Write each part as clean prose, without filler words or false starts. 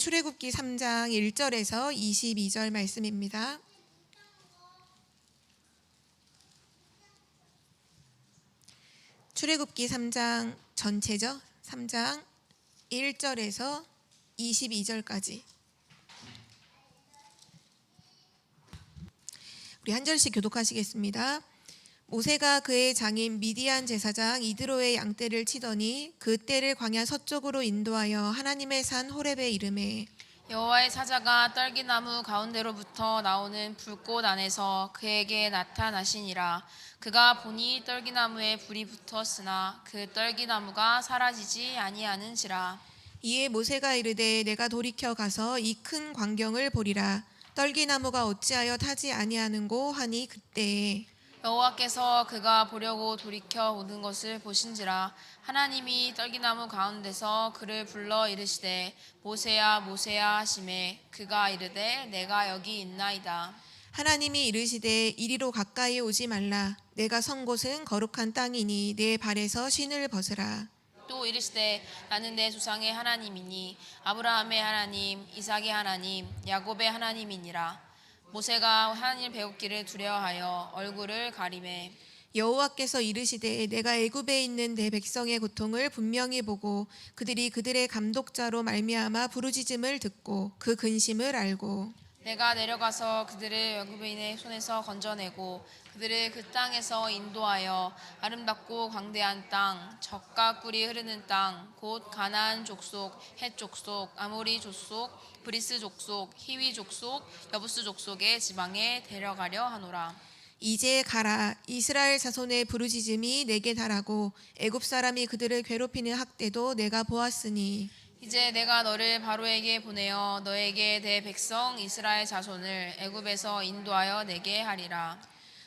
출애굽기 3장 1절에서 22절 말씀입니다. 출애굽기 3장 전체죠. 3장 1절에서 22절까지 우리 한 절씩 교독하시겠습니다. 모세가 그의 장인 미디안 제사장 이드로의 양떼를 치더니 그 떼를 광야 서쪽으로 인도하여 하나님의 산 호렙에 이르매 여호와의 사자가 떨기나무 가운데로부터 나오는 불꽃 안에서 그에게 나타나시니라. 그가 보니 떨기나무에 불이 붙었으나 그 떨기나무가 사라지지 아니하는지라. 이에 모세가 이르되 내가 돌이켜 가서 이 큰 광경을 보리라. 떨기나무가 어찌하여 타지 아니하는고 하니 그때에 여호와께서 그가 보려고 돌이켜 오는 것을 보신지라. 하나님이 떨기나무 가운데서 그를 불러 이르시되 모세야 모세야 하시매 그가 이르되 내가 여기 있나이다. 하나님이 이르시되 이리로 가까이 오지 말라. 내가 선 곳은 거룩한 땅이니 내 발에서 신을 벗으라. 또 이르시되 나는 내 조상의 하나님이니 아브라함의 하나님 이삭의 하나님 야곱의 하나님이니라. 모세가 하나님을 배웠기를 두려워하여 얼굴을 가리매 여호와께서 이르시되 내가 애굽에 있는 내 백성의 고통을 분명히 보고 그들이 그들의 감독자로 말미암아 부르짖음을 듣고 그 근심을 알고 내가 내려가서 그들을 애굽인의 손에서 건져내고 그들을 그 땅에서 인도하여 아름답고 광대한 땅 젖과 꿀이 흐르는 땅 곧 가나안 족속 헷 족속 아모리 족속 브리스 족속 히위 족속 여부스 족속의 지방에 데려가려 하노라. 이제 가라. 이스라엘 자손의 부르짖음이 내게 달하고 애굽 사람이 그들을 괴롭히는 학대도 내가 보았으니 이제 내가 너를 바로에게 보내어 너에게 내 백성 이스라엘 자손을 애굽에서 인도하여 내게 하리라.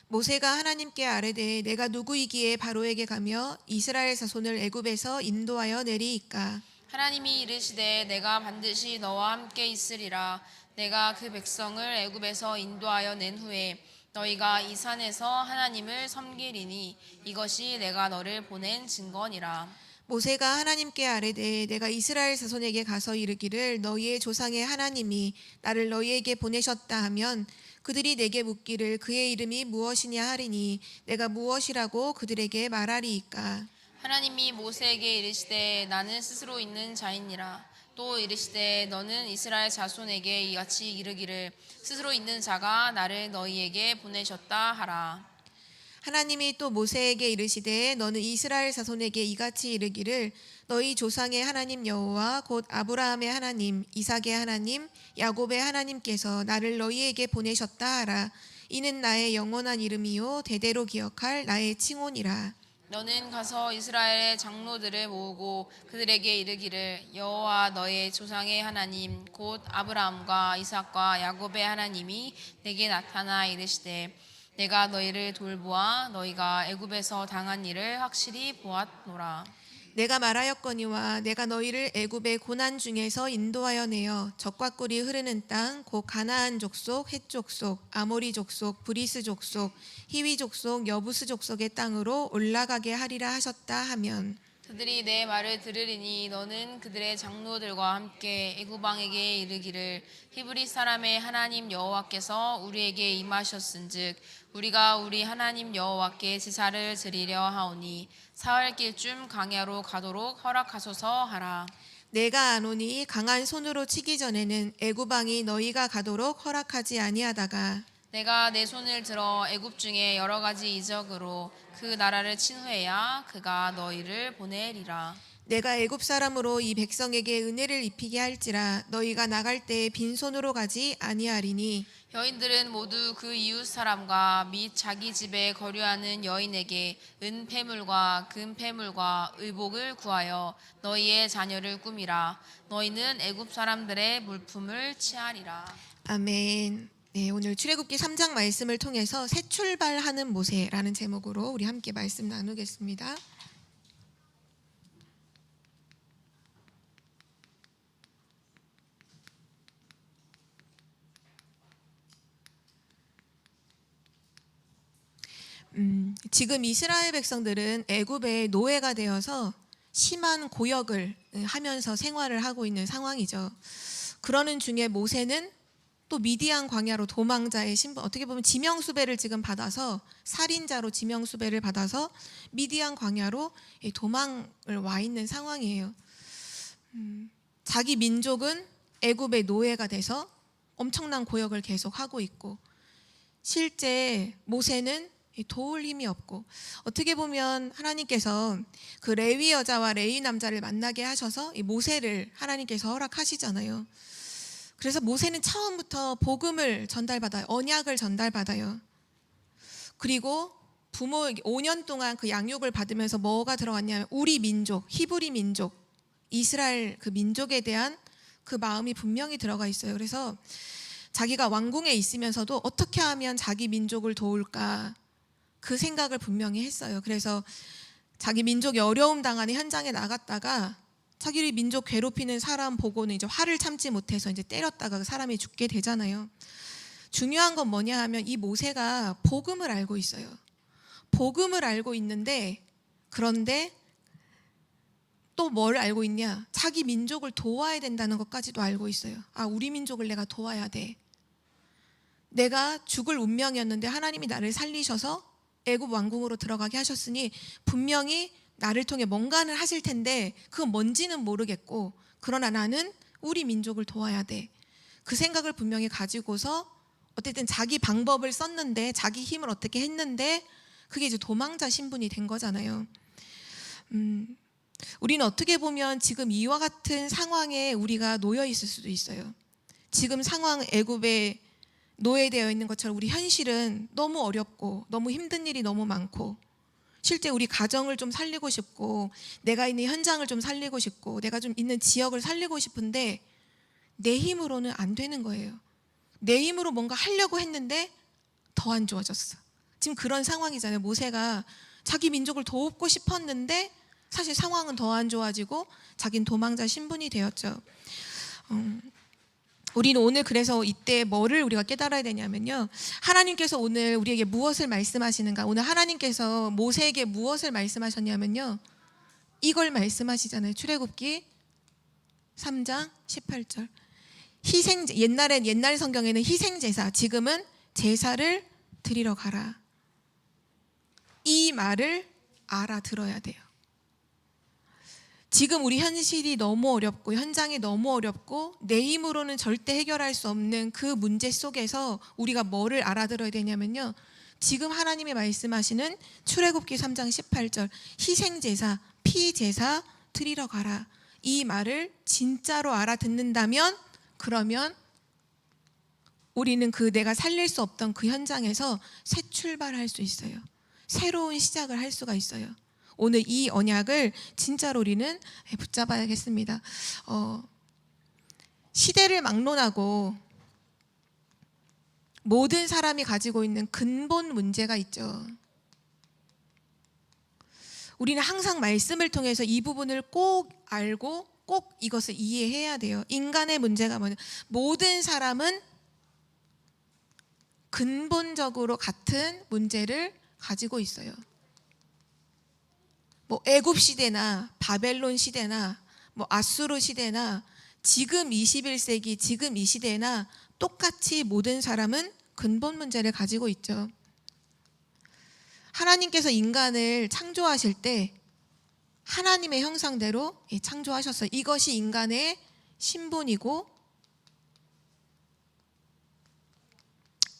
모세가 하나님께 아뢰되 내가 누구이기에 바로에게 가며 이스라엘 자손을 애굽에서 인도하여 내리이까. 하나님이 이르시되 내가 반드시 너와 함께 있으리라. 내가 그 백성을 애굽에서 인도하여 낸 후에 너희가 이 산에서 하나님을 섬기리니 이것이 내가 너를 보낸 증거니라. 모세가 하나님께 아뢰되 내가 이스라엘 자손에게 가서 이르기를 너희의 조상의 하나님이 나를 너희에게 보내셨다 하면 그들이 내게 묻기를 그의 이름이 무엇이냐 하리니 내가 무엇이라고 그들에게 말하리이까. 하나님이 모세에게 이르시되 나는 스스로 있는 자이니라. 또 이르시되 너는 이스라엘 자손에게 이같이 이르기를 스스로 있는 자가 나를 너희에게 보내셨다 하라. 하나님이 또 모세에게 이르시되 너는 이스라엘 자손에게 이같이 이르기를 너희 조상의 하나님 여호와 곧 아브라함의 하나님 이삭의 하나님 야곱의 하나님께서 나를 너희에게 보내셨다 하라. 이는 나의 영원한 이름이요 대대로 기억할 나의 칭호니라. 너는 가서 이스라엘의 장로들을 모으고 그들에게 이르기를 여호와 너의 조상의 하나님 곧 아브라함과 이삭과 야곱의 하나님이 내게 나타나 이르시되 내가 너희를 돌보아 너희가 애굽에서 당한 일을 확실히 보았노라. 내가 말하였거니와 내가 너희를 애굽의 고난 중에서 인도하여 내어 젖과 꿀이 흐르는 땅 곧 가나안 족속 헷 족속 아모리 족속 브리스 족속 히위 족속 여부스 족속의 땅으로 올라가게 하리라 하셨다 하면 그들이 내 말을 들으리니 너는 그들의 장로들과 함께 애굽 왕에게 이르기를 히브리 사람의 하나님 여호와께서 우리에게 임하셨은즉 우리가 우리 하나님 여호와께 제사를 드리려 하오니 사흘 길쯤 광야로 가도록 허락하소서 하라. 내가 아노니 강한 손으로 치기 전에는 애굽 왕이 너희가 가도록 허락하지 아니하다가 내가 내 손을 들어 애굽 중에 여러 가지 이적으로 그 나라를 친 후에야 그가 너희를 보내리라. 내가 애굽 사람으로 이 백성에게 은혜를 입히게 할지라 너희가 나갈 때에 빈손으로 가지 아니하리니 여인들은 모두 그 이웃 사람과 및 자기 집에 거류하는 여인에게 은폐물과 금폐물과 의복을 구하여 너희의 자녀를 꾸미라. 너희는 애굽 사람들의 물품을 취하리라. 아멘. 네, 오늘 출애굽기 3장 말씀을 통해서 새 출발하는 모세라는 제목으로 우리 함께 말씀 나누겠습니다. 지금 이스라엘 백성들은 애굽의 노예가 되어서 심한 고역을 하면서 생활을 하고 있는 상황이죠. 그러는 중에 모세는 또 미디안 광야로 도망자의 신분, 어떻게 보면 지명수배를 지금 받아서, 살인자로 지명수배를 받아서 미디안 광야로 도망을 와 있는 상황이에요. 자기 민족은 애굽의 노예가 돼서 엄청난 고역을 계속하고 있고, 실제 모세는 도울 힘이 없고, 어떻게 보면 하나님께서 그 레위 여자와 레위 남자를 만나게 하셔서 이 모세를 하나님께서 허락하시잖아요. 그래서 모세는 처음부터 복음을 전달받아요. 언약을 전달받아요. 그리고 부모 5년 동안 그 양육을 받으면서 뭐가 들어갔냐면 우리 민족, 히브리 민족, 이스라엘 그 민족에 대한 그 마음이 분명히 들어가 있어요. 그래서 자기가 왕궁에 있으면서도 어떻게 하면 자기 민족을 도울까, 그 생각을 분명히 했어요. 그래서 자기 민족이 어려움 당하는 현장에 나갔다가 자기 민족 괴롭히는 사람 보고는 이제 화를 참지 못해서 이제 때렸다가 그 사람이 죽게 되잖아요. 중요한 건 뭐냐 하면 이 모세가 복음을 알고 있어요. 복음을 알고 있는데, 그런데 또 뭘 알고 있냐? 자기 민족을 도와야 된다는 것까지도 알고 있어요. 아, 우리 민족을 내가 도와야 돼. 내가 죽을 운명이었는데 하나님이 나를 살리셔서 애굽 왕궁으로 들어가게 하셨으니 분명히 나를 통해 뭔가를 하실 텐데 그건 뭔지는 모르겠고, 그러나 나는 우리 민족을 도와야 돼. 그 생각을 분명히 가지고서 어쨌든 자기 방법을 썼는데, 자기 힘을 어떻게 했는데, 그게 이제 도망자 신분이 된 거잖아요. 우리는 어떻게 보면 지금 이와 같은 상황에 우리가 놓여 있을 수도 있어요. 지금 상황, 애굽에 노예되어 있는 것처럼 우리 현실은 너무 어렵고 너무 힘든 일이 너무 많고, 실제 우리 가정을 좀 살리고 싶고, 내가 있는 현장을 좀 살리고 싶고, 내가 좀 있는 지역을 살리고 싶은데 내 힘으로는 안 되는 거예요. 내 힘으로 뭔가 하려고 했는데 더 안 좋아졌어. 지금 그런 상황이잖아요. 모세가 자기 민족을 돕고 싶었는데 사실 상황은 더 안 좋아지고 자기는 도망자 신분이 되었죠. 우리는 오늘 그래서 이때 뭐를 우리가 깨달아야 되냐면요, 하나님께서 오늘 우리에게 무엇을 말씀하시는가. 오늘 하나님께서 모세에게 무엇을 말씀하셨냐면요, 이걸 말씀하시잖아요. 출애굽기 3장 18절. 옛날 성경에는 희생제사, 지금은 제사를 드리러 가라. 이 말을 알아들어야 돼요. 지금 우리 현실이 너무 어렵고 현장이 너무 어렵고 내 힘으로는 절대 해결할 수 없는 그 문제 속에서 우리가 뭐를 알아들어야 되냐면요, 지금 하나님이 말씀하시는 출애굽기 3장 18절 희생제사, 피제사 드리러 가라, 이 말을 진짜로 알아듣는다면, 그러면 우리는 그 내가 살릴 수 없던 그 현장에서 새 출발할 수 있어요. 새로운 시작을 할 수가 있어요. 오늘 이 언약을 진짜로 우리는 붙잡아야겠습니다. 시대를 막론하고 모든 사람이 가지고 있는 근본 문제가 있죠. 우리는 항상 말씀을 통해서 이 부분을 꼭 알고 꼭 이것을 이해해야 돼요. 인간의 문제가 뭐냐? 모든 사람은 근본적으로 같은 문제를 가지고 있어요. 뭐 애굽 시대나 바벨론 시대나 뭐 아수르 시대나 지금 21세기 지금 이 시대나 똑같이 모든 사람은 근본 문제를 가지고 있죠. 하나님께서 인간을 창조하실 때 하나님의 형상대로 창조하셨어요. 이것이 인간의 신분이고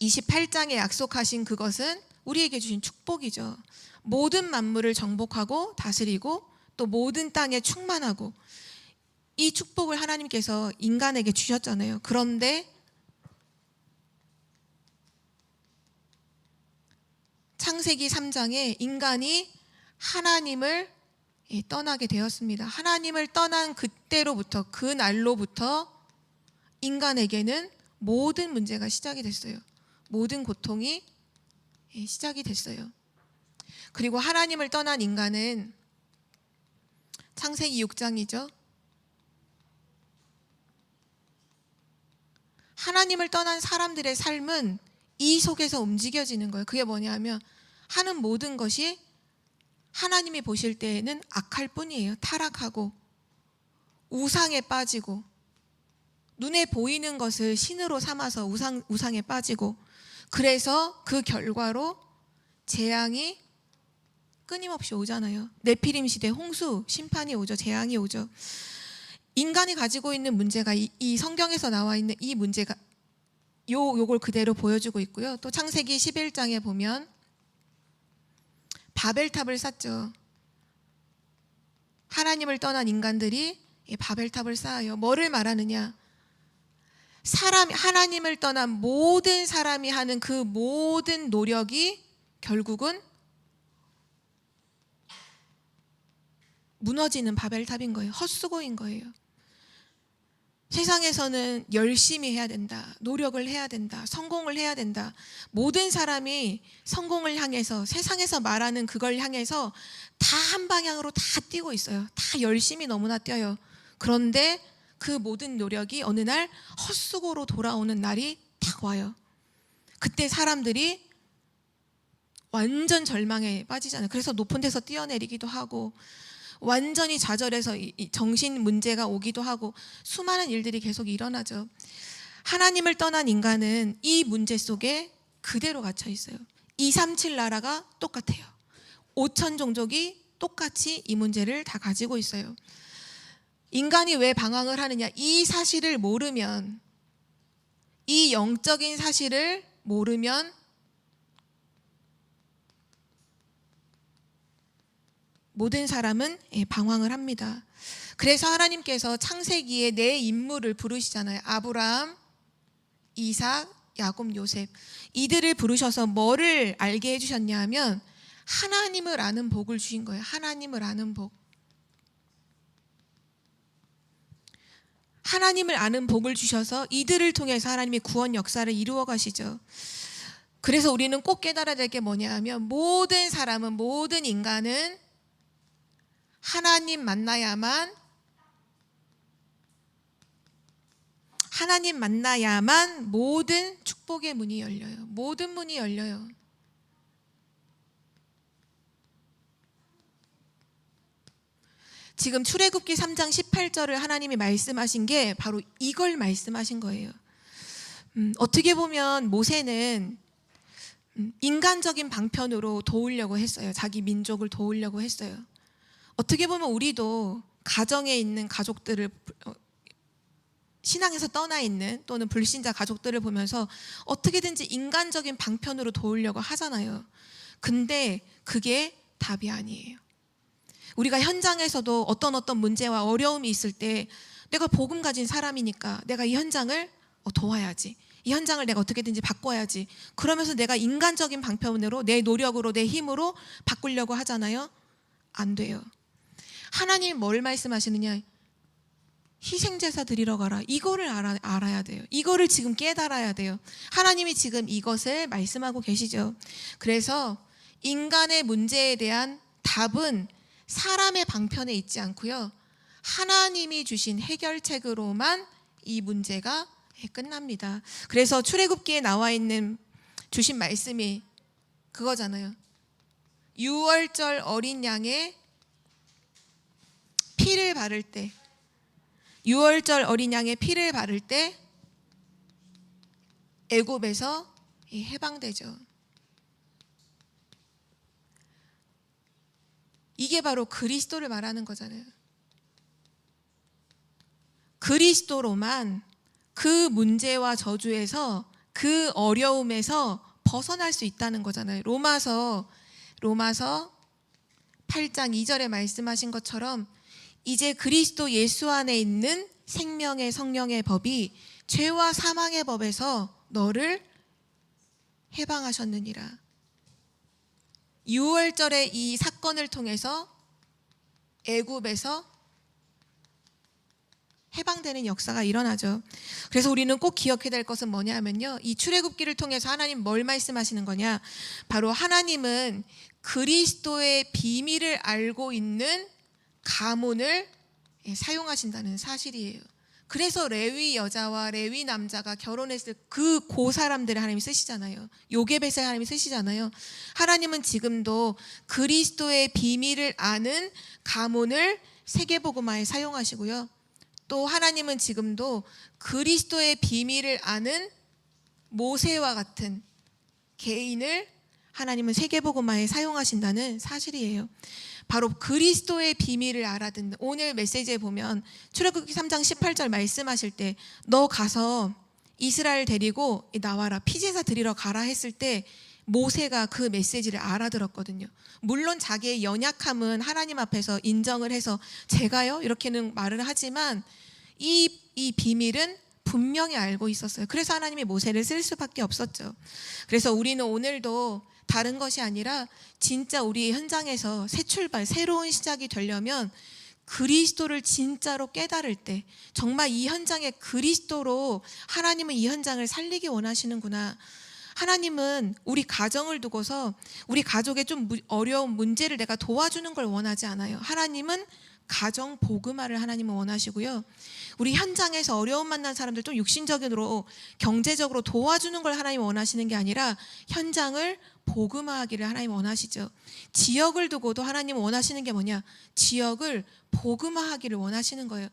28장에 약속하신 그것은 우리에게 주신 축복이죠. 모든 만물을 정복하고 다스리고 또 모든 땅에 충만하고, 이 축복을 하나님께서 인간에게 주셨잖아요. 그런데 창세기 3장에 인간이 하나님을 떠나게 되었습니다. 하나님을 떠난 그때로부터, 그 날로부터 인간에게는 모든 문제가 시작이 됐어요. 모든 고통이 시작이 됐어요. 그리고 하나님을 떠난 인간은 창세기 6장이죠. 하나님을 떠난 사람들의 삶은 이 속에서 움직여지는 거예요. 그게 뭐냐면 하는 모든 것이 하나님이 보실 때에는 악할 뿐이에요. 타락하고 우상에 빠지고 눈에 보이는 것을 신으로 삼아서 우상에 빠지고, 그래서 그 결과로 재앙이 끊임없이 오잖아요. 네피림 시대 홍수 심판이 오죠. 재앙이 오죠. 인간이 가지고 있는 문제가 이 성경에서 나와 있는 이 문제가 요걸 그대로 보여주고 있고요. 또 창세기 11장에 보면 바벨탑을 쌓죠. 하나님을 떠난 인간들이 이 바벨탑을 쌓아요. 뭐를 말하느냐? 하나님을 떠난 모든 사람이 하는 그 모든 노력이 결국은 무너지는 바벨탑인 거예요. 헛수고인 거예요. 세상에서는 열심히 해야 된다, 노력을 해야 된다, 성공을 해야 된다. 모든 사람이 성공을 향해서, 세상에서 말하는 그걸 향해서 다 한 방향으로 다 뛰고 있어요. 다 열심히 너무나 뛰어요. 그런데 그 모든 노력이 어느 날 헛수고로 돌아오는 날이 딱 와요. 그때 사람들이 완전 절망에 빠지잖아요. 그래서 높은 데서 뛰어내리기도 하고, 완전히 좌절해서 이 정신 문제가 오기도 하고, 수많은 일들이 계속 일어나죠. 하나님을 떠난 인간은 이 문제 속에 그대로 갇혀 있어요. 237 나라가 똑같아요. 5천 종족이 똑같이 이 문제를 다 가지고 있어요. 인간이 왜 방황을 하느냐? 이 사실을 모르면, 이 영적인 사실을 모르면 모든 사람은 방황을 합니다. 그래서 하나님께서 창세기에 네 인물을 부르시잖아요. 아브라함, 이삭, 야곱, 요셉. 이들을 부르셔서 뭐를 알게 해주셨냐 하면 하나님을 아는 복을 주신 거예요. 하나님을 아는 복. 하나님을 아는 복을 주셔서 이들을 통해서 하나님의 구원 역사를 이루어 가시죠. 그래서 우리는 꼭 깨달아야 될 게 뭐냐 하면, 모든 사람은, 모든 인간은 하나님 만나야만 모든 축복의 문이 열려요. 모든 문이 열려요. 지금 출애굽기 3장 18절을 하나님이 말씀하신 게 바로 이걸 말씀하신 거예요. 어떻게 보면 모세는 인간적인 방편으로 도우려고 했어요. 자기 민족을 도우려고 했어요. 어떻게 보면 우리도 가정에 있는 가족들을, 신앙에서 떠나 있는 또는 불신자 가족들을 보면서 어떻게든지 인간적인 방편으로 도우려고 하잖아요. 근데 그게 답이 아니에요. 우리가 현장에서도 어떤 문제와 어려움이 있을 때 내가 복음 가진 사람이니까 내가 이 현장을 도와야지, 이 현장을 내가 어떻게든지 바꿔야지, 그러면서 내가 인간적인 방편으로, 내 노력으로, 내 힘으로 바꾸려고 하잖아요. 안 돼요. 하나님 뭘 말씀하시느냐? 희생제사 드리러 가라. 이거를 알아야 돼요. 이거를 지금 깨달아야 돼요. 하나님이 지금 이것을 말씀하고 계시죠. 그래서 인간의 문제에 대한 답은 사람의 방편에 있지 않고요, 하나님이 주신 해결책으로만 이 문제가 끝납니다. 그래서 출애굽기에 나와 있는 주신 말씀이 그거잖아요. 6월절 어린 양의 피를 바를 때, 6월절 어린 양의 피를 바를 때 애굽에서 해방되죠. 이게 바로 그리스도를 말하는 거잖아요. 그리스도로만 그 문제와 저주에서, 그 어려움에서 벗어날 수 있다는 거잖아요. 로마서 8장 2절에 말씀하신 것처럼 이제 그리스도 예수 안에 있는 생명의 성령의 법이 죄와 사망의 법에서 너를 해방하셨느니라. 6월절의 이 사건을 통해서 애굽에서 해방되는 역사가 일어나죠. 그래서 우리는 꼭 기억해야 될 것은 뭐냐면요, 이 출애굽기를 통해서 하나님 뭘 말씀하시는 거냐? 바로 하나님은 그리스도의 비밀을 알고 있는 가문을 사용하신다는 사실이에요. 그래서 레위 여자와 레위 남자가 결혼했을 그 사람들을 하나님이 쓰시잖아요. 요게벳을 하나님이 쓰시잖아요. 하나님은 지금도 그리스도의 비밀을 아는 가문을 세계복음화에 사용하시고요, 또 하나님은 지금도 그리스도의 비밀을 아는 모세와 같은 개인을 하나님은 세계복음화에 사용하신다는 사실이에요. 바로 그리스도의 비밀을 알아듣는, 오늘 메시지에 보면 출애굽기 3장 18절 말씀하실 때 너 가서 이스라엘 데리고 나와라, 피제사 드리러 가라 했을 때 모세가 그 메시지를 알아들었거든요. 물론 자기의 연약함은 하나님 앞에서 인정을 해서 제가요? 이렇게는 말을 하지만 이 비밀은 분명히 알고 있었어요. 그래서 하나님이 모세를 쓸 수밖에 없었죠. 그래서 우리는 오늘도 다른 것이 아니라 진짜 우리 현장에서 새 출발, 새로운 시작이 되려면 그리스도를 진짜로 깨달을 때, 정말 이 현장에 그리스도로 하나님은 이 현장을 살리기 원하시는구나. 하나님은 우리 가정을 두고서 우리 가족의 좀 어려운 문제를 내가 도와주는 걸 원하지 않아요. 하나님은 가정 복음화를 하나님은 원하시고요. 우리 현장에서 어려움 만난 사람들 좀 육신적으로 경제적으로 도와주는 걸 하나님 원하시는 게 아니라 현장을 복음화하기를 하나님 원하시죠. 지역을 두고도 하나님 원하시는 게 뭐냐? 지역을 복음화하기를 원하시는 거예요.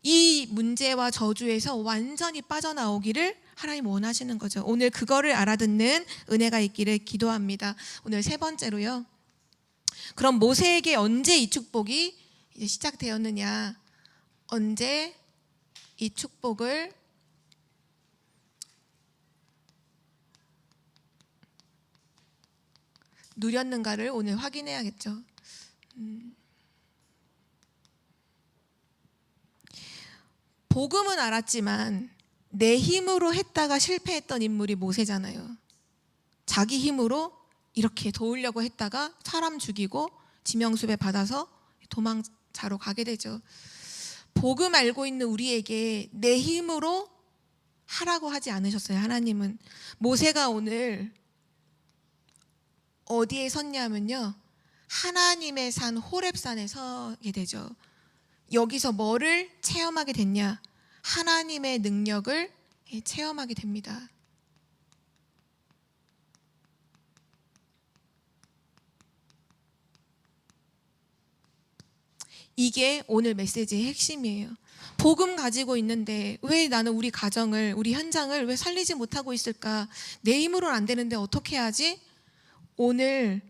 이 문제와 저주에서 완전히 빠져나오기를 하나님 원하시는 거죠. 오늘 그거를 알아듣는 은혜가 있기를 기도합니다. 오늘 세 번째로요. 그럼 모세에게 언제 이 축복이 이제 시작되었느냐? 언제 이 축복을 누렸는가를 오늘 확인해야겠죠. 복음은 알았지만 내 힘으로 했다가 실패했던 인물이 모세잖아요. 자기 힘으로 이렇게 도우려고 했다가 사람 죽이고 지명수배 받아서 도망자로 가게 되죠. 복음 알고 있는 우리에게 내 힘으로 하라고 하지 않으셨어요. 하나님은. 모세가 오늘 어디에 섰냐면요, 하나님의 산 호렙산에 서게 되죠. 여기서 뭐를 체험하게 됐냐? 하나님의 능력을 체험하게 됩니다. 이게 오늘 메시지의 핵심이에요. 복음 가지고 있는데 왜 나는 우리 가정을, 우리 현장을 왜 살리지 못하고 있을까? 내 힘으로는 안 되는데 어떻게 해야지? 오늘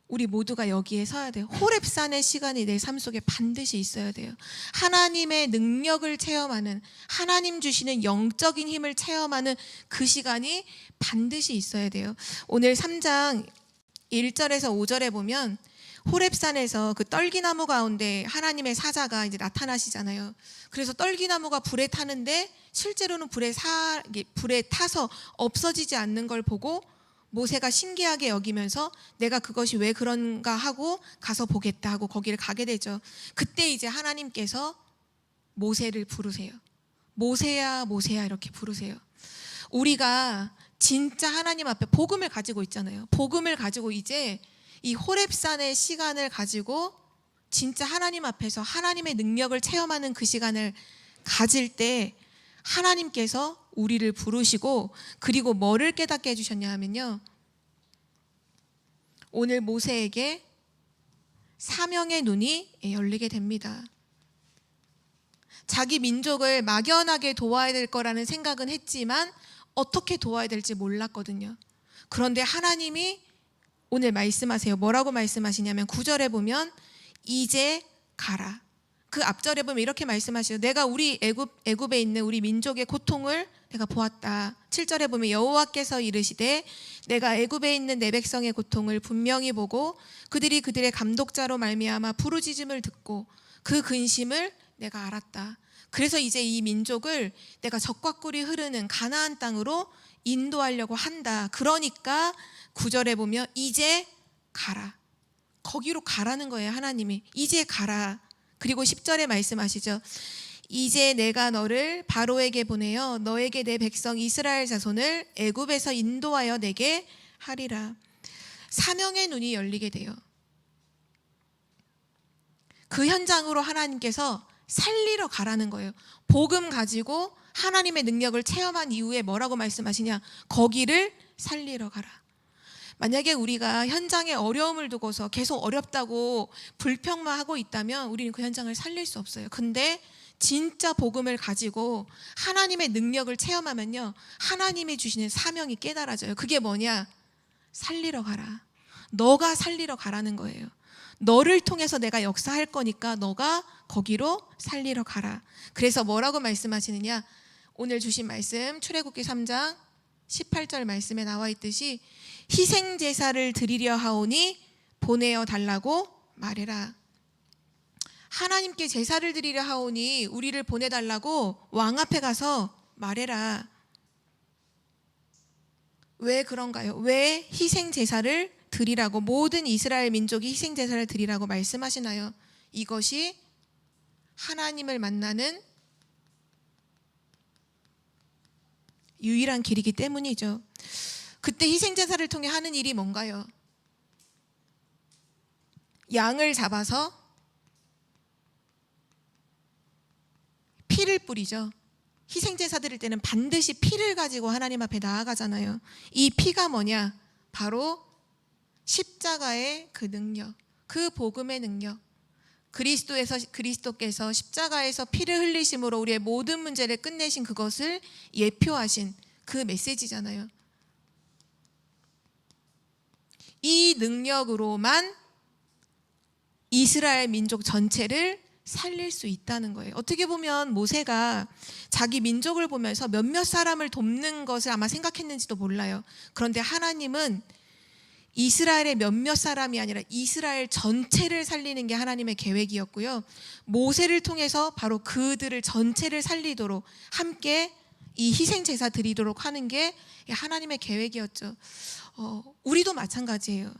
우리 모두가 여기에 서야 돼요. 호렙산의 시간이 내 삶 속에 반드시 있어야 돼요. 하나님의 능력을 체험하는, 하나님 주시는 영적인 힘을 체험하는 그 시간이 반드시 있어야 돼요. 오늘 3장 1절에서 5절에 보면 호렙산에서 그 떨기나무 가운데 하나님의 사자가 이제 나타나시잖아요. 그래서 떨기나무가 불에 타는데 실제로는 불에 타서 없어지지 않는 걸 보고 모세가 신기하게 여기면서 내가 그것이 왜 그런가 하고 가서 보겠다 하고 거기를 가게 되죠. 그때 이제 하나님께서 모세를 부르세요. 모세야 모세야 이렇게 부르세요. 우리가 진짜 하나님 앞에 복음을 가지고 있잖아요. 복음을 가지고 이제 이 호렙산의 시간을 가지고 진짜 하나님 앞에서 하나님의 능력을 체험하는 그 시간을 가질 때 하나님께서 우리를 부르시고, 그리고 뭐를 깨닫게 해주셨냐 하면요, 오늘 모세에게 사명의 눈이 열리게 됩니다. 자기 민족을 막연하게 도와야 될 거라는 생각은 했지만 어떻게 도와야 될지 몰랐거든요. 그런데 하나님이 오늘 말씀하세요. 뭐라고 말씀하시냐면 9절에 보면 이제 가라. 그 앞절에 보면 이렇게 말씀하시죠. 내가 우리 애굽에 있는 우리 민족의 고통을 내가 보았다. 7절에 보면 여호와께서 이르시되 내가 애굽에 있는 내 백성의 고통을 분명히 보고 그들이 그들의 감독자로 말미암아 부르짖음을 듣고 그 근심을 내가 알았다. 그래서 이제 이 민족을 내가 젖과 꿀이 흐르는 가나안 땅으로 인도하려고 한다. 그러니까 9절에 보면 이제 가라. 거기로 가라는 거예요. 하나님이 이제 가라. 그리고 10절에 말씀하시죠. 이제 내가 너를 바로에게 보내어 너에게 내 백성 이스라엘 자손을 애굽에서 인도하여 내게 하리라. 사명의 눈이 열리게 돼요. 그 현장으로 하나님께서 살리러 가라는 거예요. 복음 가지고 하나님의 능력을 체험한 이후에 뭐라고 말씀하시냐? 거기를 살리러 가라. 만약에 우리가 현장에 어려움을 두고서 계속 어렵다고 불평만 하고 있다면 우리는 그 현장을 살릴 수 없어요. 근데 진짜 복음을 가지고 하나님의 능력을 체험하면요, 하나님이 주시는 사명이 깨달아져요. 그게 뭐냐? 살리러 가라. 너가 살리러 가라는 거예요. 너를 통해서 내가 역사할 거니까 너가 거기로 살리러 가라. 그래서 뭐라고 말씀하시느냐? 오늘 주신 말씀 출애굽기 3장 18절 말씀에 나와 있듯이 희생 제사를 드리려 하오니 보내어 달라고 말해라. 하나님께 제사를 드리려 하오니 우리를 보내달라고 왕 앞에 가서 말해라. 왜 그런가요? 왜 희생 제사를 드리라고, 모든 이스라엘 민족이 희생 제사를 드리라고 말씀하시나요? 이것이 하나님을 만나는 유일한 길이기 때문이죠. 그때 희생 제사를 통해 하는 일이 뭔가요? 양을 잡아서 피를 뿌리죠. 희생 제사 드릴 때는 반드시 피를 가지고 하나님 앞에 나아가잖아요. 이 피가 뭐냐? 바로 십자가의 그 능력, 그 복음의 능력. 그리스도께서 십자가에서 피를 흘리심으로 우리의 모든 문제를 끝내신 그것을 예표하신 그 메시지잖아요. 이 능력으로만 이스라엘 민족 전체를 살릴 수 있다는 거예요. 어떻게 보면 모세가 자기 민족을 보면서 몇몇 사람을 돕는 것을 아마 생각했는지도 몰라요. 그런데 하나님은 이스라엘의 몇몇 사람이 아니라 이스라엘 전체를 살리는 게 하나님의 계획이었고요. 모세를 통해서 바로 그들을 전체를 살리도록 함께 이 희생 제사 드리도록 하는 게 하나님의 계획이었죠. 우리도 마찬가지예요.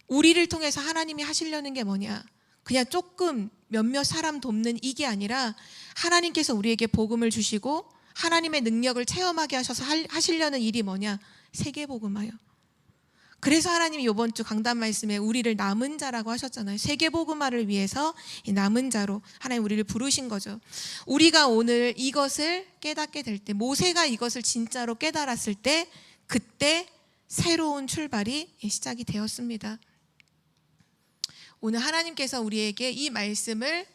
우리를 통해서 하나님이 하시려는 게 뭐냐? 그냥 조금 몇몇 사람 돕는 이게 아니라 하나님께서 우리에게 복음을 주시고 하나님의 능력을 체험하게 하셔서 하시려는 일이 뭐냐? 세계복음화요. 그래서 하나님이 이번 주 강단 말씀에 우리를 남은 자라고 하셨잖아요. 세계복음화를 위해서 남은 자로 하나님 우리를 부르신 거죠. 우리가 오늘 이것을 깨닫게 될 때, 모세가 이것을 진짜로 깨달았을 때, 그때 새로운 출발이 시작이 되었습니다. 오늘 하나님께서 우리에게 이 말씀을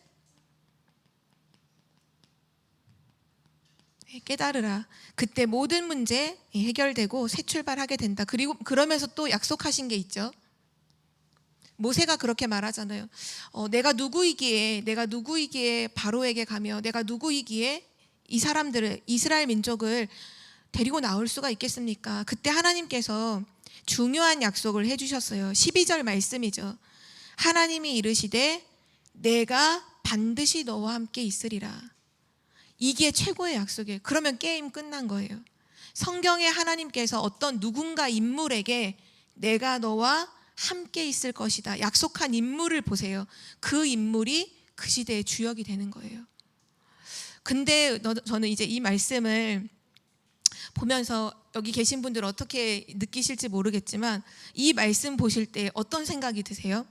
깨달으라. 그때 모든 문제 해결되고 새 출발하게 된다. 그리고 그러면서 또 약속하신 게 있죠. 모세가 그렇게 말하잖아요. 내가 누구이기에 바로에게 가며 내가 누구이기에 이 사람들을, 이스라엘 민족을 데리고 나올 수가 있겠습니까? 그때 하나님께서 중요한 약속을 해주셨어요. 12절 말씀이죠. 하나님이 이르시되 내가 반드시 너와 함께 있으리라. 이게 최고의 약속이에요. 그러면 게임 끝난 거예요. 성경에 하나님께서 어떤 누군가 인물에게 내가 너와 함께 있을 것이다 약속한 인물을 보세요. 그 인물이 그 시대의 주역이 되는 거예요. 근데 저는 이제 이 말씀을 보면서 여기 계신 분들 어떻게 느끼실지 모르겠지만 이 말씀 보실 때 어떤 생각이 드세요?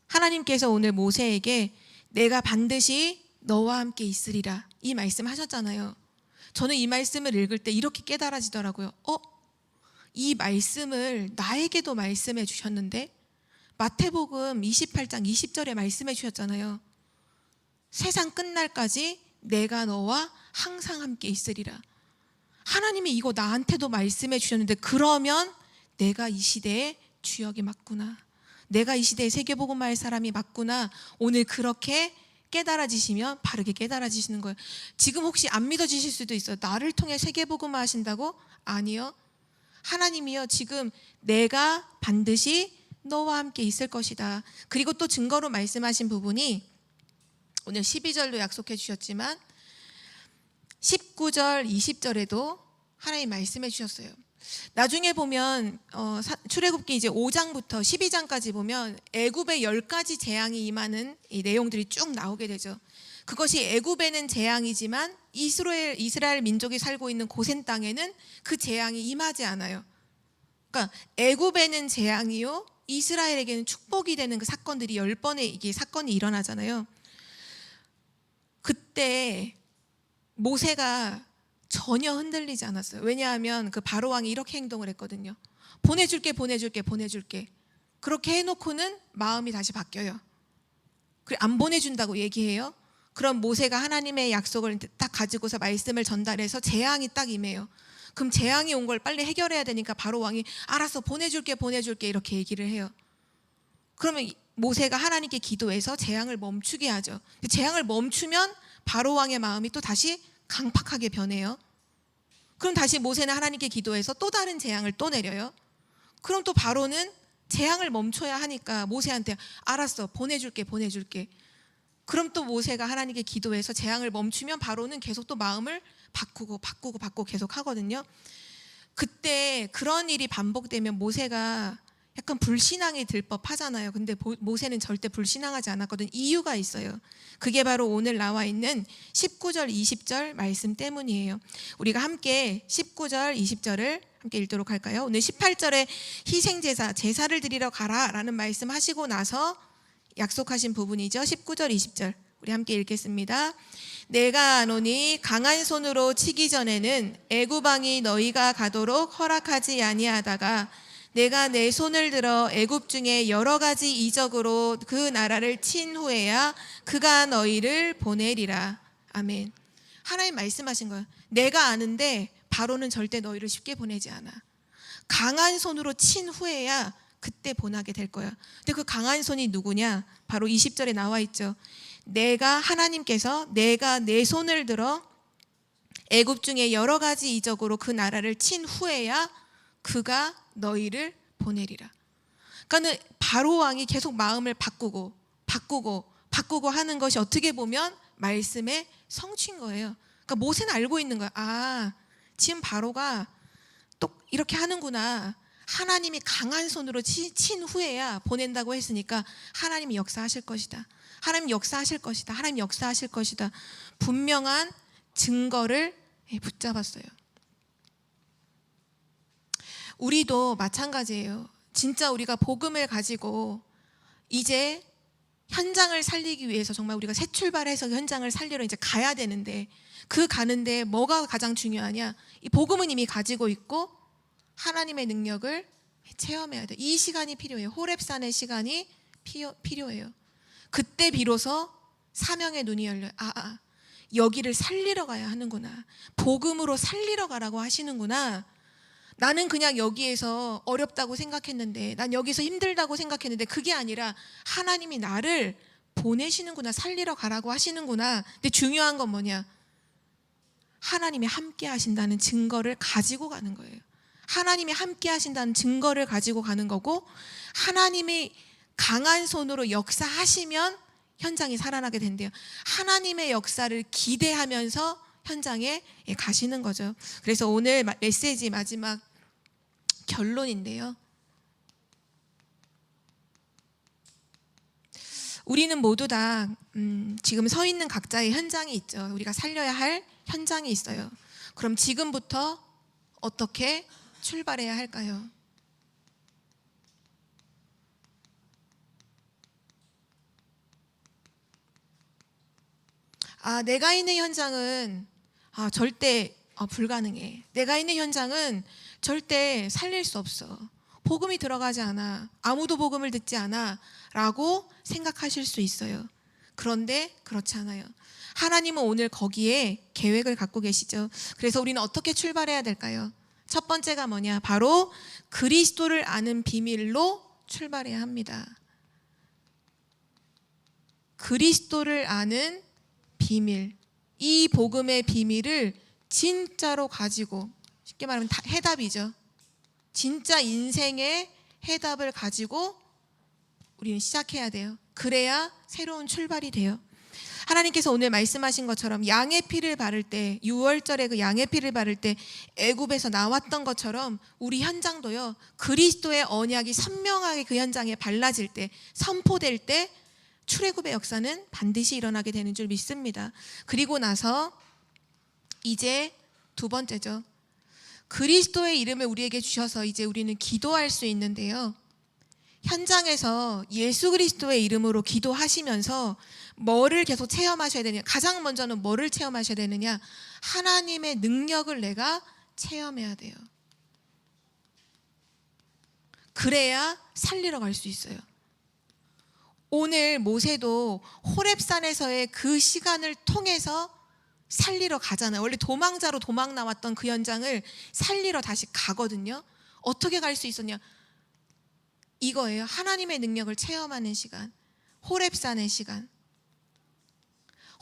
하나님께서 오늘 모세에게 내가 반드시 너와 함께 있으리라 이 말씀 하셨잖아요. 저는 이 말씀을 읽을 때 이렇게 깨달아지더라고요. 이 말씀을 나에게도 말씀해 주셨는데 마태복음 28장 20절에 말씀해 주셨잖아요. 세상 끝날까지 내가 너와 항상 함께 있으리라. 하나님이 이거 나한테도 말씀해 주셨는데 그러면 내가 이 시대의 주역이 맞구나. 내가 이 시대의 세계복음화할 사람이 맞구나. 오늘 그렇게 깨달아지시면 바르게 깨달아지시는 거예요. 지금 혹시 안 믿어지실 수도 있어요. 나를 통해 세계복음화 하신다고? 아니요. 하나님이요 지금 내가 반드시 너와 함께 있을 것이다. 그리고 또 증거로 말씀하신 부분이 오늘 12절로 약속해 주셨지만 19절 20절에도 하나님 말씀해 주셨어요. 나중에 보면 출애굽기 이제 5장부터 12장까지 보면 애굽의 10가지 재앙이 임하는 이 내용들이 쭉 나오게 되죠. 그것이 애굽에는 재앙이지만 이스라엘 민족이 살고 있는 고센 땅에는 그 재앙이 임하지 않아요. 그러니까 애굽에는 재앙이요 이스라엘에게는 축복이 되는 그 사건들이 10번의 이게 사건이 일어나잖아요. 그때 모세가 전혀 흔들리지 않았어요. 왜냐하면 그 바로 왕이 이렇게 행동을 했거든요. 보내줄게. 그렇게 해놓고는 마음이 다시 바뀌어요. 그래, 안 보내준다고 얘기해요. 그럼 모세가 하나님의 약속을 딱 가지고서 말씀을 전달해서 재앙이 딱 임해요. 그럼 재앙이 온 걸 빨리 해결해야 되니까 바로 왕이 알았어, 보내줄게 이렇게 얘기를 해요. 그러면 모세가 하나님께 기도해서 재앙을 멈추게 하죠. 재앙을 멈추면 바로 왕의 마음이 또 다시 강팍하게 변해요. 그럼 다시 모세는 하나님께 기도해서 또 다른 재앙을 또 내려요. 그럼 또 바로는 재앙을 멈춰야 하니까 모세한테 알았어, 보내줄게. 그럼 또 모세가 하나님께 기도해서 재앙을 멈추면 바로는 계속 또 마음을 바꾸고 계속 하거든요. 그때 그런 일이 반복되면 모세가 약간 불신앙이 들 법하잖아요. 근데 모세는 절대 불신앙하지 않았거든. 이유가 있어요. 그게 바로 오늘 나와 있는 19절 20절 말씀 때문이에요. 우리가 함께 19절 20절을 함께 읽도록 할까요? 오늘 18절에 희생제사, 제사를 드리러 가라라는 말씀 하시고 나서 약속하신 부분이죠. 19절 20절 우리 함께 읽겠습니다. 내가 아노니 강한 손으로 치기 전에는 애굽 왕이 너희가 가도록 허락하지 아니하다가 내가 내 손을 들어 애굽 중에 여러 가지 이적으로 그 나라를 친 후에야 그가 너희를 보내리라. 아멘. 하나님 말씀하신 거예요. 내가 아는데 바로는 절대 너희를 쉽게 보내지 않아. 강한 손으로 친 후에야 그때 보내게 될 거야. 근데 그 강한 손이 누구냐? 바로 20절에 나와 있죠. 하나님께서 내가 내 손을 들어 애굽 중에 여러 가지 이적으로 그 나라를 친 후에야 그가 너희를 보내리라. 그러니까 바로 왕이 계속 마음을 바꾸고 하는 것이 어떻게 보면 말씀의 성취인 거예요. 그러니까 모세는 알고 있는 거야. 아, 지금 바로가 또 이렇게 하는구나. 하나님이 강한 손으로 친 후에야 보낸다고 했으니까 하나님이 역사하실 것이다. 하나님 역사하실 것이다. 분명한 증거를 붙잡았어요. 우리도 마찬가지예요. 진짜 우리가 복음을 가지고 이제 현장을 살리기 위해서 정말 우리가 새 출발해서 현장을 살리러 이제 가야 되는데 그 가는데 뭐가 가장 중요하냐? 이 복음은 이미 가지고 있고 하나님의 능력을 체험해야 돼. 이 시간이 필요해요. 호렙산의 시간이 필요해요. 그때 비로소 사명의 눈이 열려요. 여기를 살리러 가야 하는구나. 복음으로 살리러 가라고 하시는구나. 나는 그냥 여기에서 어렵다고 생각했는데, 난 여기서 힘들다고 생각했는데 그게 아니라 하나님이 나를 보내시는구나, 살리러 가라고 하시는구나. 근데 중요한 건 뭐냐? 하나님이 함께 하신다는 증거를 가지고 가는 거예요. 하나님이 함께 하신다는 증거를 가지고 가는 거고, 하나님이 강한 손으로 역사하시면 현장이 살아나게 된대요. 하나님의 역사를 기대하면서 현장에 가시는 거죠. 그래서 오늘 메시지 마지막 결론인데요. 우리는 모두 다 지금 서 있는 각자의 현장이 있죠. 우리가 살려야 할 현장이 있어요. 그럼 지금부터 어떻게 출발해야 할까요? 내가 있는 현장은 절대 불가능해. 내가 있는 현장은 절대 살릴 수 없어. 복음이 들어가지 않아. 아무도 복음을 듣지 않아. 라고 생각하실 수 있어요. 그런데 그렇지 않아요. 하나님은 오늘 거기에 계획을 갖고 계시죠. 그래서 우리는 어떻게 출발해야 될까요? 첫 번째가 뭐냐? 바로 그리스도를 아는 비밀로 출발해야 합니다. 그리스도를 아는 비밀. 이 복음의 비밀을 진짜로 가지고, 쉽게 말하면 해답이죠. 진짜 인생의 해답을 가지고 우리는 시작해야 돼요. 그래야 새로운 출발이 돼요. 하나님께서 오늘 말씀하신 것처럼 양의 피를 바를 때, 6월절에 그 양의 피를 바를 때 애굽에서 나왔던 것처럼 우리 현장도요, 그리스도의 언약이 선명하게 그 현장에 발라질 때, 선포될 때 출애굽의 역사는 반드시 일어나게 되는 줄 믿습니다. 그리고 나서 이제 두 번째죠. 그리스도의 이름을 우리에게 주셔서 이제 우리는 기도할 수 있는데요. 현장에서 예수 그리스도의 이름으로 기도하시면서 뭐를 계속 체험하셔야 되냐? 가장 먼저는 뭐를 체험하셔야 되느냐? 하나님의 능력을 내가 체험해야 돼요. 그래야 살리러 갈 수 있어요. 오늘 모세도 호렙산에서의 그 시간을 통해서 살리러 가잖아요. 원래 도망자로 도망 나왔던 그 현장을 살리러 다시 가거든요. 어떻게 갈 수 있었냐? 이거예요. 하나님의 능력을 체험하는 시간. 호렙산의 시간.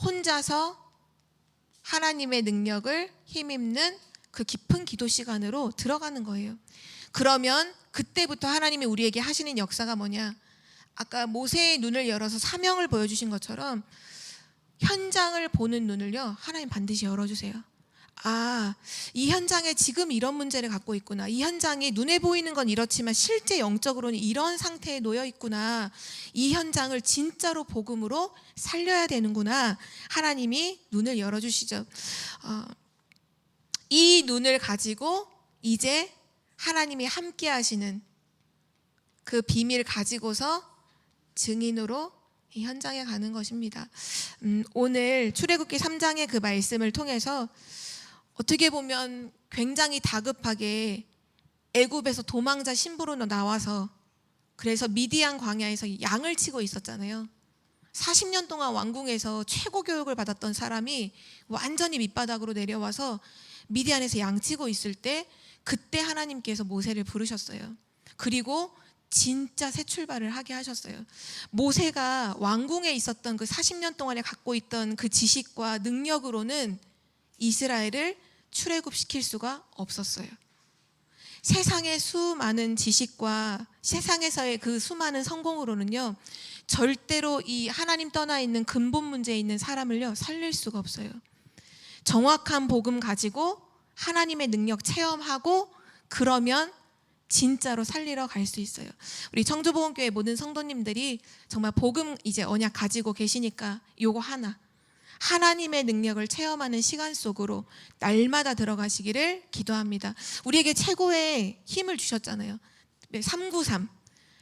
혼자서 하나님의 능력을 힘입는 그 깊은 기도 시간으로 들어가는 거예요. 그러면 그때부터 하나님이 우리에게 하시는 역사가 뭐냐? 아까 모세의 눈을 열어서 사명을 보여주신 것처럼 현장을 보는 눈을요, 하나님 반드시 열어주세요. 아, 이 현장에 지금 이런 문제를 갖고 있구나. 이 현장이 눈에 보이는 건 이렇지만 실제 영적으로는 이런 상태에 놓여 있구나. 이 현장을 진짜로 복음으로 살려야 되는구나. 하나님이 눈을 열어주시죠. 이 눈을 가지고 이제 하나님이 함께 하시는 그 비밀 가지고서 증인으로 이 현장에 가는 것입니다. 오늘 출애굽기 3장의 그 말씀을 통해서 어떻게 보면 굉장히 다급하게 애굽에서 도망자 신부로 나와서 그래서 미디안 광야에서 양을 치고 있었잖아요. 40년 동안 왕궁에서 최고 교육을 받았던 사람이 완전히 밑바닥으로 내려와서 미디안에서 양 치고 있을 때 그때 하나님께서 모세를 부르셨어요. 그리고 진짜 새 출발을 하게 하셨어요. 모세가 왕궁에 있었던 그 40년 동안에 갖고 있던 그 지식과 능력으로는 이스라엘을 출애굽시킬 수가 없었어요. 세상의 수많은 지식과 세상에서의 그 수많은 성공으로는요, 절대로 이 하나님 떠나 있는 근본 문제에 있는 사람을요 살릴 수가 없어요. 정확한 복음 가지고 하나님의 능력 체험하고 그러면 진짜로 살리러 갈 수 있어요. 우리 청주복음교회 모든 성도님들이 정말 복음 이제 언약 가지고 계시니까 요거 하나님의 능력을 체험하는 시간 속으로 날마다 들어가시기를 기도합니다. 우리에게 최고의 힘을 주셨잖아요. 393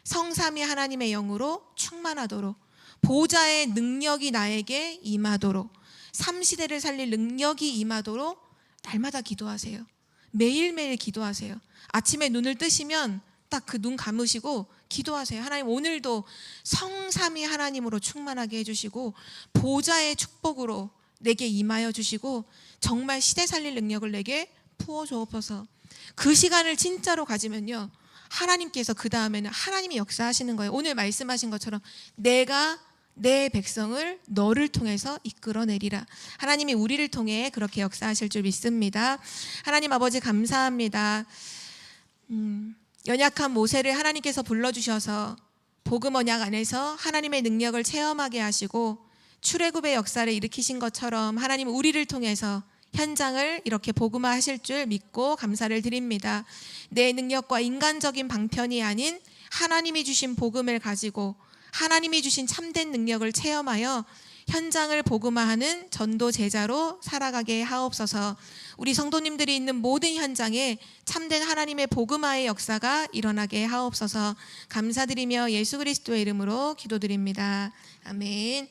성삼위 하나님의 영으로 충만하도록 보좌의 능력이 나에게 임하도록 3시대를 살릴 능력이 임하도록 날마다 기도하세요. 매일매일 기도하세요. 아침에 눈을 뜨시면 딱 그 눈 감으시고 기도하세요. 하나님 오늘도 성삼위 하나님으로 충만하게 해주시고 보좌의 축복으로 내게 임하여 주시고 정말 시대 살릴 능력을 내게 부어주옵소서. 그 시간을 진짜로 가지면요, 하나님께서 그 다음에는 하나님이 역사하시는 거예요. 오늘 말씀하신 것처럼 내가 내 백성을 너를 통해서 이끌어내리라. 하나님이 우리를 통해 그렇게 역사하실 줄 믿습니다. 하나님 아버지 감사합니다. 연약한 모세를 하나님께서 불러주셔서 복음 언약 안에서 하나님의 능력을 체험하게 하시고 출애굽의 역사를 일으키신 것처럼 하나님 우리를 통해서 현장을 이렇게 복음화하실 줄 믿고 감사를 드립니다. 내 능력과 인간적인 방편이 아닌 하나님이 주신 복음을 가지고 하나님이 주신 참된 능력을 체험하여 현장을 복음화하는 전도 제자로 살아가게 하옵소서. 우리 성도님들이 있는 모든 현장에 참된 하나님의 복음화의 역사가 일어나게 하옵소서. 감사드리며 예수 그리스도의 이름으로 기도드립니다. 아멘.